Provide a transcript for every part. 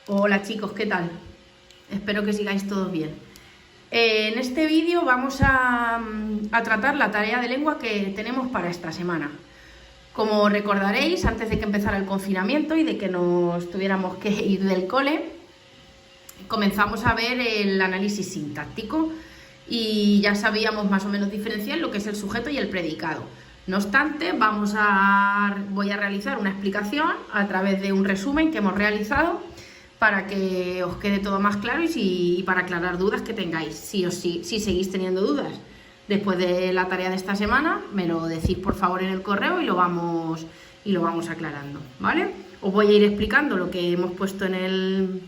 Hola chicos, ¿qué tal? Espero que sigáis todos bien. En este vídeo vamos a tratar la tarea de lengua que tenemos para esta semana. Como recordaréis, antes de que empezara el confinamiento y de que nos tuviéramos que ir del cole, comenzamos a ver el análisis sintáctico y ya sabíamos más o menos diferenciar lo que es el sujeto y el predicado. No obstante, voy a realizar una explicación a través de un resumen que hemos realizado para que os quede todo más claro y para aclarar dudas que tengáis. Si seguís teniendo dudas después de la tarea de esta semana, me lo decís por favor en el correo y lo vamos aclarando, ¿vale? Os voy a ir explicando lo que hemos puesto en el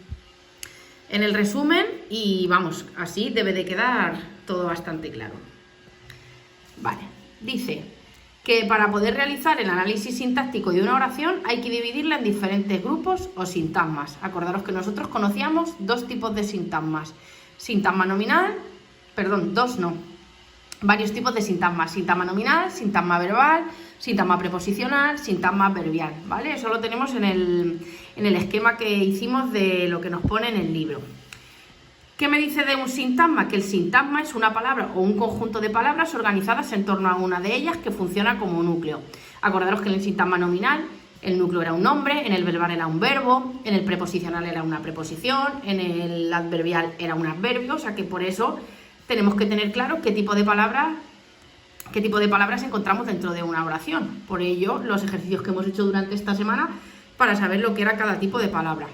resumen y vamos, así debe de quedar todo bastante claro. Vale, dice que para poder realizar el análisis sintáctico de una oración hay que dividirla en diferentes grupos o sintagmas. Acordaros que nosotros conocíamos dos tipos de sintagmas. Sintagma nominal, perdón, varios tipos de sintagmas. Sintagma nominal, sintagma verbal, sintagma preposicional, sintagma adverbial, ¿vale? Eso lo tenemos en el esquema que hicimos de lo que nos pone en el libro. ¿Qué me dice de un sintagma? Que el sintagma es una palabra o un conjunto de palabras organizadas en torno a una de ellas que funciona como núcleo. Acordaros que en el sintagma nominal el núcleo era un nombre, en el verbal era un verbo, en el preposicional era una preposición, en el adverbial era un adverbio, o sea que por eso tenemos que tener claro qué tipo de palabras encontramos dentro de una oración. Por ello, los ejercicios que hemos hecho durante esta semana para saber lo que era cada tipo de palabra.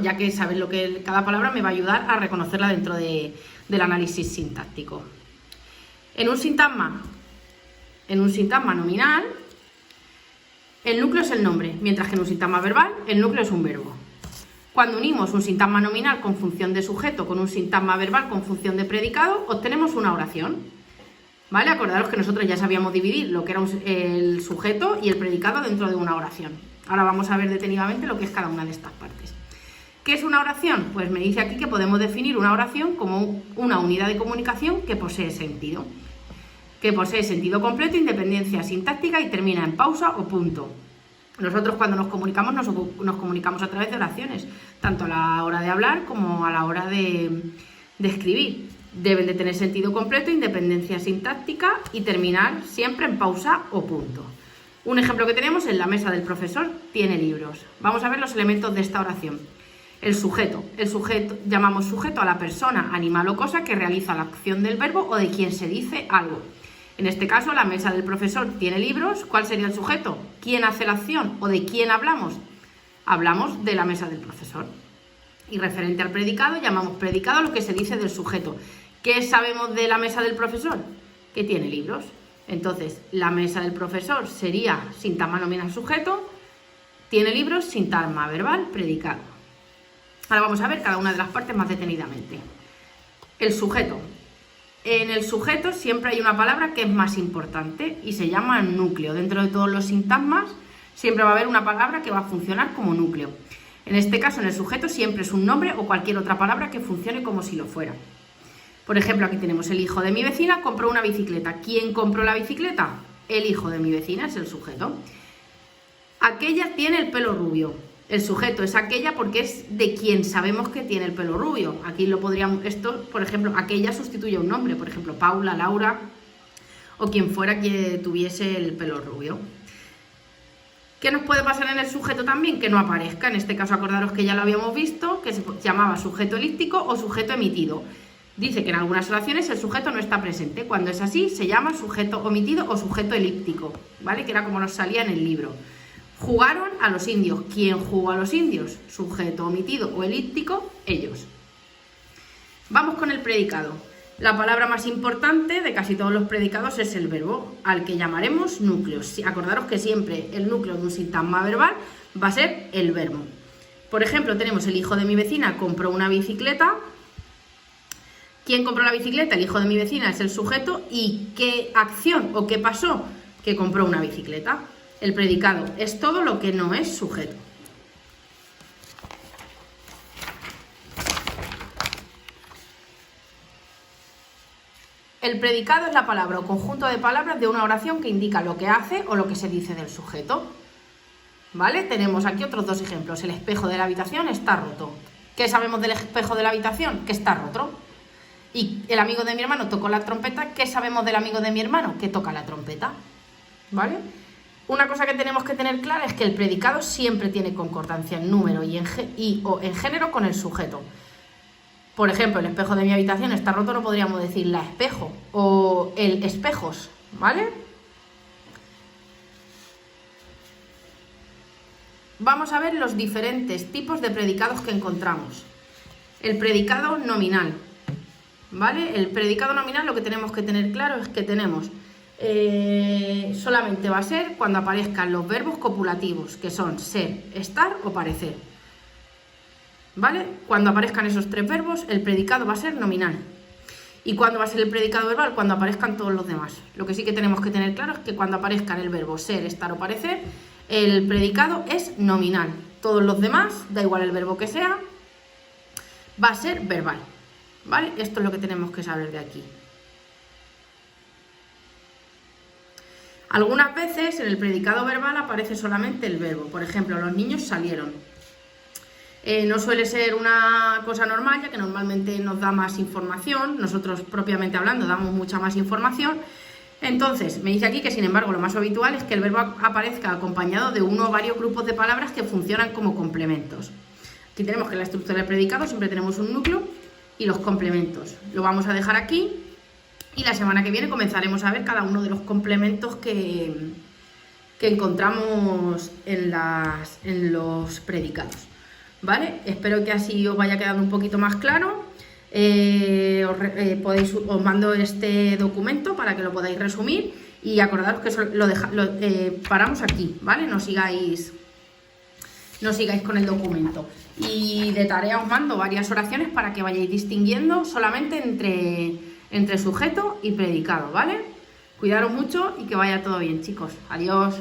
Ya que saber lo que cada palabra me va a ayudar a reconocerla dentro del análisis sintáctico. En un sintagma nominal, el núcleo es el nombre, mientras que en un sintagma verbal, el núcleo es un verbo. Cuando unimos un sintagma nominal con función de sujeto con un sintagma verbal con función de predicado, obtenemos una oración. ¿Vale? Acordaros que nosotros ya sabíamos dividir lo que era el sujeto y el predicado dentro de una oración. Ahora vamos a ver detenidamente lo que es cada una de estas partes. ¿Qué es una oración? Pues me dice aquí que podemos definir una oración como una unidad de comunicación que posee sentido. Que posee sentido completo, independencia sintáctica y termina en pausa o punto. Nosotros cuando nos comunicamos a través de oraciones, tanto a la hora de hablar como a la hora de escribir. Deben de tener sentido completo, independencia sintáctica y terminar siempre en pausa o punto. Un ejemplo que tenemos es la mesa del profesor tiene libros. Vamos a ver los elementos de esta oración. El sujeto. Llamamos sujeto a la persona, animal o cosa que realiza la acción del verbo o de quien se dice algo. En este caso, la mesa del profesor tiene libros. ¿Cuál sería el sujeto? ¿Quién hace la acción o de quién hablamos? Hablamos de la mesa del profesor. Y referente al predicado, llamamos predicado lo que se dice del sujeto. ¿Qué sabemos de la mesa del profesor? Que tiene libros. Entonces, la mesa del profesor sería sintagma nominal sujeto, tiene libros, sintagma verbal, predicado. Ahora vamos a ver cada una de las partes más detenidamente. El sujeto. En el sujeto siempre hay una palabra que es más importante y se llama núcleo. Dentro de todos los sintagmas siempre va a haber una palabra que va a funcionar como núcleo. En este caso, en el sujeto siempre es un nombre o cualquier otra palabra que funcione como si lo fuera. Por ejemplo, aquí tenemos el hijo de mi vecina compró una bicicleta. ¿Quién compró la bicicleta? El hijo de mi vecina es el sujeto. Aquella tiene el pelo rubio. El sujeto es aquella porque es de quien sabemos que tiene el pelo rubio. Aquí por ejemplo, aquella sustituye a un nombre, por ejemplo, Paula, Laura o quien fuera que tuviese el pelo rubio. ¿Qué nos puede pasar en el sujeto también? Que no aparezca. En este caso, acordaros que ya lo habíamos visto, que se llamaba sujeto elíptico o sujeto emitido. Dice que en algunas oraciones el sujeto no está presente. Cuando es así, se llama sujeto omitido o sujeto elíptico, ¿vale? Que era como nos salía en el libro. Jugaron a los indios. ¿Quién jugó a los indios? Sujeto omitido o elíptico, ellos. Vamos con el predicado. La palabra más importante de casi todos los predicados es el verbo, al que llamaremos núcleo. Acordaros que siempre el núcleo de un sintagma verbal va a ser el verbo. Por ejemplo, tenemos el hijo de mi vecina compró una bicicleta. ¿Quién compró la bicicleta? El hijo de mi vecina es el sujeto. ¿Y qué acción o qué pasó? Que compró una bicicleta. El predicado es todo lo que no es sujeto. El predicado es la palabra o conjunto de palabras de una oración que indica lo que hace o lo que se dice del sujeto. ¿vale? Tenemos aquí otros dos ejemplos. El espejo de la habitación está roto. ¿Qué sabemos del espejo de la habitación? Que está roto. Y el amigo de mi hermano tocó la trompeta. ¿Qué sabemos del amigo de mi hermano? Que toca la trompeta, ¿vale? Una cosa que tenemos que tener clara es que el predicado siempre tiene concordancia en número o en género con el sujeto. Por ejemplo, el espejo de mi habitación está roto, no podríamos decir la espejo o el espejos, ¿vale? Vamos a ver los diferentes tipos de predicados que encontramos. El predicado nominal, ¿vale? El predicado nominal, lo que tenemos que tener claro es que tenemos solamente va a ser cuando aparezcan los verbos copulativos, que son ser, estar o parecer, ¿vale? Cuando aparezcan esos tres verbos, el predicado va a ser nominal. ¿Y cuándo va a ser el predicado verbal? Cuando aparezcan todos los demás. Lo que sí que tenemos que tener claro es que cuando aparezcan el verbo ser, estar o parecer, el predicado es nominal. Todos los demás, da igual el verbo que sea, va a ser verbal, ¿vale? Esto es lo que tenemos que saber de aquí. Algunas veces en el predicado verbal aparece solamente el verbo. Por ejemplo, los niños salieron. No suele ser una cosa normal, ya que normalmente nos da más información. Nosotros, propiamente hablando, damos mucha más información. Entonces, me dice aquí que, sin embargo, lo más habitual es que el verbo aparezca acompañado de uno o varios grupos de palabras que funcionan como complementos. Aquí tenemos que en la estructura del predicado siempre tenemos un núcleo y los complementos. Lo vamos a dejar aquí. Y la semana que viene comenzaremos a ver cada uno de los complementos que encontramos en los predicados, ¿vale? Espero que así os vaya quedando un poquito más claro. Os mando este documento para que lo podáis resumir y acordaros que eso paramos aquí, ¿vale? No sigáis con el documento. Y de tarea os mando varias oraciones para que vayáis distinguiendo solamente entre sujeto y predicado, ¿vale? Cuidaros mucho y que vaya todo bien, chicos. Adiós.